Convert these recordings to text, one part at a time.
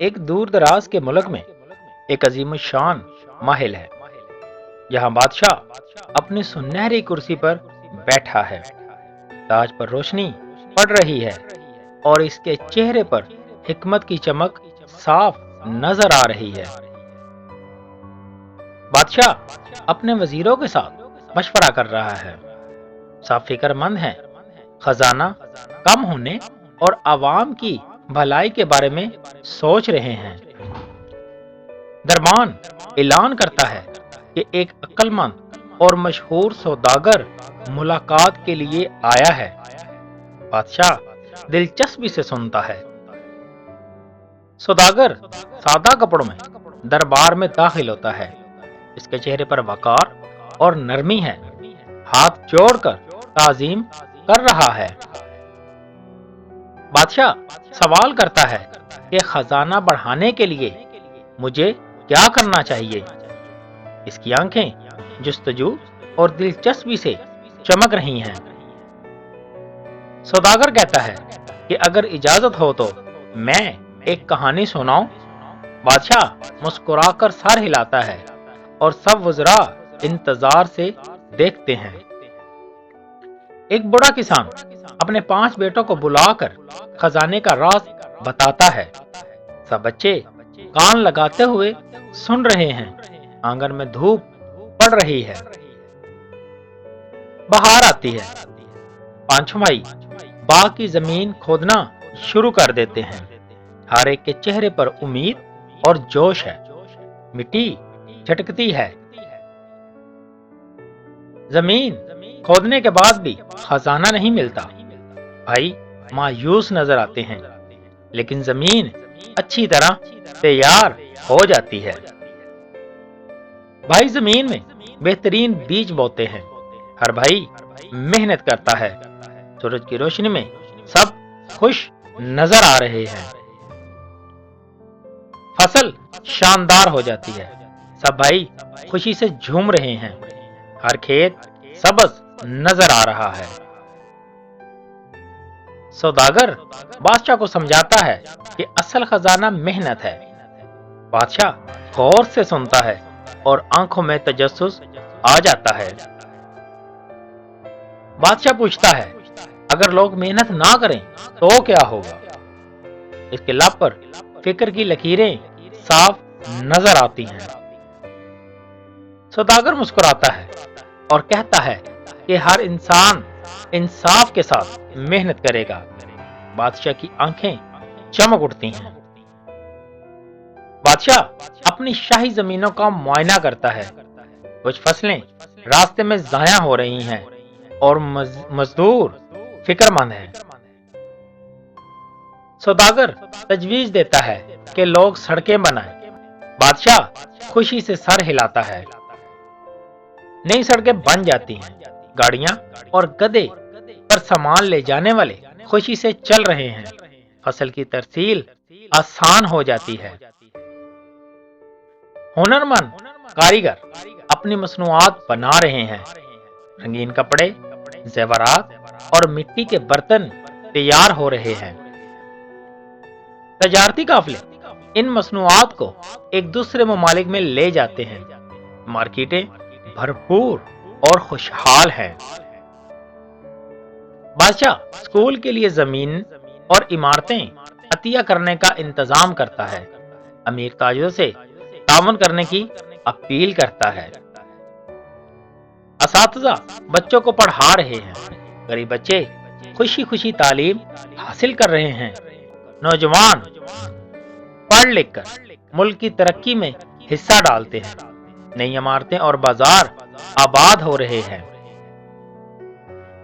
ایک دور دراز کے ملک میں ایک عظیم الشان محل ہے۔ یہاں بادشاہ اپنی سنہری کرسی پر بیٹھا ہے، تاج پر روشنی پڑ رہی ہے اور اس کے چہرے پر حکمت کی چمک صاف نظر آ رہی ہے۔ بادشاہ اپنے وزیروں کے ساتھ مشورہ کر رہا ہے، سب فکر مند ہیں، خزانہ کم ہونے اور عوام کی بھلائی کے بارے میں سوچ رہے ہیں۔ دربان اعلان کرتا ہے کہ ایک عقل مند اور مشہور سوداگر ملاقات کے لیے آیا ہے۔ بادشاہ دلچسپی سے سنتا ہے۔ سوداگر سادہ کپڑوں میں دربار میں داخل ہوتا ہے۔ اس کے چہرے پر وقار اور نرمی ہے، ہاتھ جوڑ کر تعظیم کر رہا ہے۔ بادشاہ سوال کرتا ہے کہ خزانہ بڑھانے کے لیے مجھے کیا کرنا چاہیے؟ اس کی آنکھیں جستجو اور دلچسپی سے چمک رہی ہیں۔ سوداگر کہتا ہے کہ اگر اجازت ہو تو میں ایک کہانی سناؤں۔ بادشاہ مسکرا کر سر ہلاتا ہے اور سب وزراء انتظار سے دیکھتے ہیں۔ ایک بڑا کسان اپنے 5 بیٹوں کو بلا کر خزانے کا راز بتاتا ہے۔ سب بچے کان لگاتے ہوئے سن رہے ہیں۔ آنگن میں دھوپ پڑ رہی ہے، بہار آتی ہے۔ 5 بھائی باغ کی زمین کھودنا شروع کر دیتے ہیں۔ ہر ایک کے چہرے پر امید اور جوش ہے۔ مٹی جھٹکتی ہے۔ زمین کھودنے کے بعد بھی خزانہ نہیں ملتا۔ بھائی مایوس نظر آتے ہیں، لیکن زمین اچھی طرح تیار ہو جاتی ہے۔ بھائی زمین میں بہترین بیج بوتے ہیں۔ ہر بھائی محنت کرتا ہے۔ سورج کی روشنی میں سب خوش نظر آ رہے ہیں۔ فصل شاندار ہو جاتی ہے۔ سب بھائی خوشی سے جھوم رہے ہیں۔ ہر کھیت سبز نظر آ رہا ہے۔ سوداگر بادشاہ کو سمجھاتا ہے کہ اصل خزانہ محنت ہے۔ بادشاہ غور سے سنتا ہے اور آنکھوں میں تجسس آ جاتا ہے۔ بادشاہ پوچھتا ہے، اگر لوگ محنت نہ کریں تو کیا ہوگا؟ اس کے لب پر فکر کی لکیریں صاف نظر آتی ہیں۔ سوداگر مسکراتا ہے اور کہتا ہے کہ ہر انسان انصاف کے ساتھ محنت کرے گا۔ بادشاہ کی آنکھیں چمک اٹھتی ہیں۔ بادشاہ اپنی شاہی زمینوں کا معائنہ کرتا ہے۔ کچھ فصلیں راستے میں ضائع ہو رہی ہیں اور مزدور فکر مند ہیں۔ سوداگر تجویز دیتا ہے کہ لوگ سڑکیں بنائیں۔ بادشاہ خوشی سے سر ہلاتا ہے۔ نئی سڑکیں بن جاتی ہیں۔ گاڑیاں اور گدھے پر سامان لے جانے والے خوشی سے چل رہے ہیں۔ فصل کی ترسیل آسان ہو جاتی ہے۔ ہنرمند کاریگر اپنی مصنوعات بنا رہے ہیں۔ رنگین کپڑے، زیورات اور مٹی کے برتن تیار ہو رہے ہیں۔ تجارتی قافلے ان مصنوعات کو ایک دوسرے ممالک میں لے جاتے ہیں۔ مارکیٹیں بھرپور اور خوشحال ہیں۔ بادشاہ اسکول کے لیے زمین اور عمارتیں عطیہ کرنے کا انتظام کرتا ہے۔ امیر تاجروں سے تعاون کرنے کی اپیل کرتا ہے۔ اساتذہ بچوں کو پڑھا رہے ہیں۔ غریب بچے خوشی خوشی تعلیم حاصل کر رہے ہیں۔ نوجوان پڑھ لکھ کر ملک کی ترقی میں حصہ ڈالتے ہیں۔ نئی عمارتیں اور بازار آباد ہو رہے ہیں۔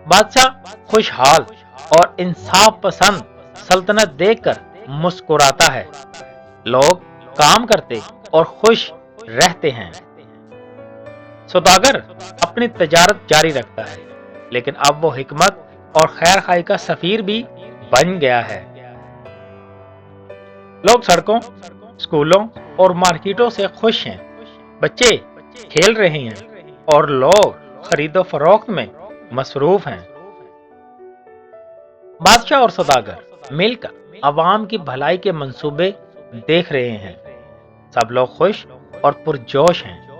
بادشاہ خوشحال اور انصاف پسند سلطنت دیکھ کر مسکراتا ہے۔ لوگ کام کرتے اور خوش رہتے ہیں۔ سوداگر اپنی تجارت جاری رکھتا ہے، لیکن اب وہ حکمت اور خیر خواہی کا سفیر بھی بن گیا ہے۔ لوگ سڑکوں، اسکولوں اور مارکیٹوں سے خوش ہیں۔ بچے کھیل رہے ہیں اور لوگ خرید و فروخت میں مصروف ہیں۔ بادشاہ اور سوداگر مل کر عوام کی بھلائی کے منصوبے دیکھ رہے ہیں۔ سب لوگ خوش اور پرجوش ہیں۔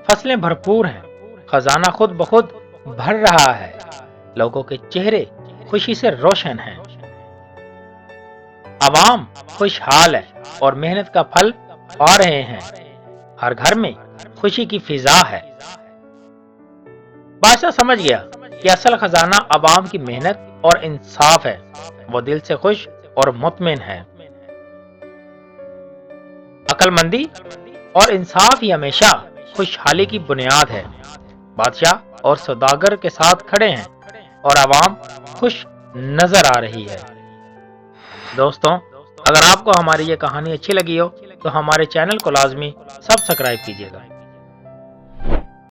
فصلیں بھرپور ہیں، خزانہ خود بخود بھر رہا ہے، لوگوں کے چہرے خوشی سے روشن ہیں۔ عوام خوشحال ہے اور محنت کا پھل پا رہے ہیں۔ ہر گھر میں خوشی کی فضا ہے۔ بادشاہ سمجھ گیا کہ اصل خزانہ عوام کی محنت اور انصاف ہے۔ وہ دل سے خوش اور مطمئن ہے۔ عقل مندی اور انصاف ہی ہمیشہ خوشحالی کی بنیاد ہے۔ بادشاہ اور سوداگر کے ساتھ کھڑے ہیں اور عوام خوش نظر آ رہی ہے۔ دوستوں، اگر آپ کو ہماری یہ کہانی اچھی لگی ہو تو ہمارے چینل کو لازمی سبسکرائب کیجیے گا۔